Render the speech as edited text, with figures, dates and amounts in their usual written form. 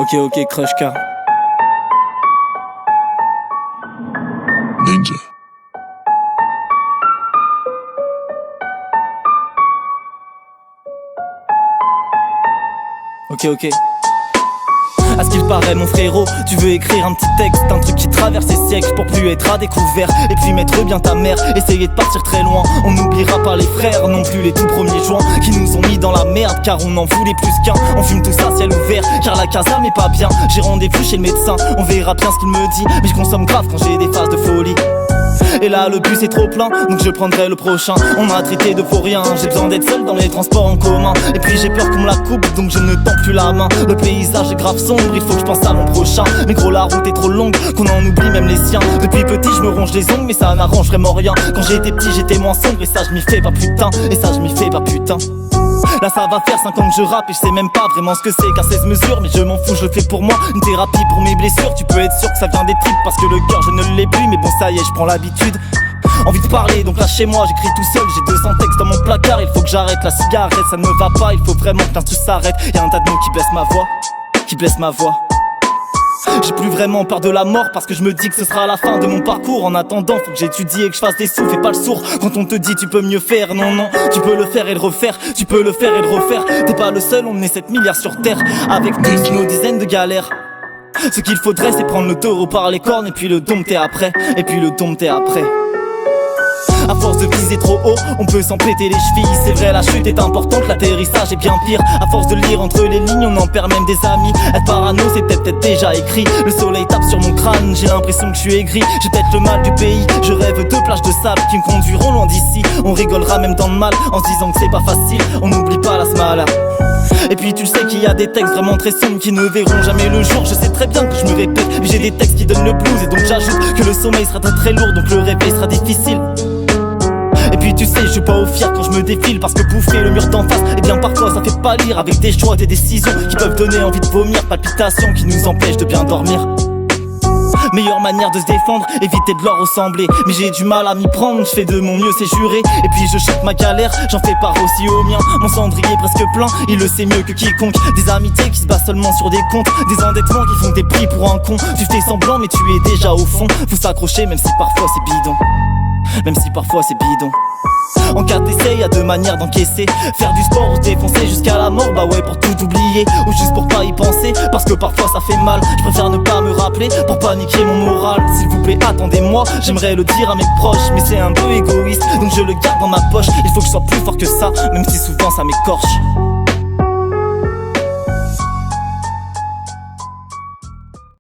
Ok, Crush K. Ninja. Ok. À ce qu'il paraît mon frérot, tu veux écrire un petit texte, un truc qui traverse les siècles pour plus être à découvert. Et puis mettre bien ta mère, essayer de partir très loin. On n'oubliera pas les frères, non plus les tout premiers joints qui nous ont mis dans la merde, car on en voulait plus qu'un. On fume tout ça ciel ouvert, car la casa m'est pas bien. J'ai rendez-vous chez le médecin, on verra bien ce qu'il me dit. Mais je consomme grave quand j'ai des phases de folie. Et là le bus est trop plein, donc je prendrai le prochain. On m'a traité de pour rien, j'ai besoin d'être seul dans les transports en commun. Et puis j'ai peur qu'on me la coupe, donc je ne tends plus la main. Le paysage est grave sombre, il faut que je pense à l'an prochain. Mais gros la route est trop longue, qu'on en oublie même les siens. Depuis petit je me ronge les ongles, mais ça n'arrange vraiment rien. Quand j'étais petit j'étais moins sombre, et ça je m'y fais pas putain. Et ça je m'y fais pas putain. Là ça va faire 5 ans que je rappe et je sais même pas vraiment ce que c'est qu'à 16 mesures. Mais je m'en fous, je le fais pour moi, une thérapie pour mes blessures. Tu peux être sûr que ça vient des tripes parce que le cœur je ne l'ai plus. Mais bon ça y est, je prends l'habitude. Envie de parler, donc là chez moi j'écris tout seul. J'ai 200 textes dans mon placard, il faut que j'arrête la cigarette. Ça ne me va pas, il faut vraiment que l'instru s'arrête. Y'a un tas de mots qui blessent ma voix. J'ai plus vraiment peur de la mort parce que je me dis que ce sera la fin de mon parcours. En attendant, faut que j'étudie et que je fasse des sous, fais pas le sourd. Quand on te dit tu peux mieux faire, non, tu peux le faire et le refaire. Tu peux le faire et le refaire. T'es pas le seul, on est 7 milliards sur terre, avec nos dizaines de galères. Ce qu'il faudrait c'est prendre le taureau par les cornes et puis le dompter après. À force de viser trop haut, on peut s'en péter les chevilles. C'est vrai, la chute est importante, l'atterrissage est bien pire. À force de lire entre les lignes, on en perd même des amis. Être parano, c'est peut-être déjà écrit. Le soleil tape sur mon crâne, j'ai l'impression que je suis aigri. J'ai peut-être le mal du pays, je rêve de plages de sable qui me conduiront loin d'ici. On rigolera même dans le mal, en se disant que c'est pas facile. On n'oublie pas la smala. Et puis tu sais qu'il y a des textes vraiment très sombres qui ne verront jamais le jour. Je sais très bien que je me répète, mais j'ai des textes qui donnent le blues. Et donc j'ajoute que le sommeil sera très très lourd, donc le réveil sera difficile. Et puis tu sais, je suis pas au fier quand je me défile, parce que bouffer le mur d'en face, et bien parfois ça fait pâlir. Avec des choix, des décisions qui peuvent donner envie de vomir. Palpitations qui nous empêchent de bien dormir. Meilleure manière de se défendre, éviter de leur ressembler. Mais j'ai du mal à m'y prendre, je fais de mon mieux, c'est juré. Et puis je chante ma galère, j'en fais part aussi au mien. Mon cendrier est presque plein, il le sait mieux que quiconque. Des amitiés qui se basent seulement sur des comptes, des endettements qui font des prix pour un con. Tu fais semblant mais tu es déjà au fond. Faut s'accrocher même si parfois c'est bidon. En cas d'essai, y'a deux manières d'encaisser. Faire du sport ou se défoncer jusqu'à la mort, bah ouais, pour tout oublier. Ou juste pour pas y penser, parce que parfois ça fait mal. Je préfère ne pas me rappeler, pour pas niquer mon moral. S'il vous plaît, attendez-moi, j'aimerais le dire à mes proches. Mais c'est un peu égoïste, donc je le garde dans ma poche. Il faut que je sois plus fort que ça, même si souvent ça m'écorche.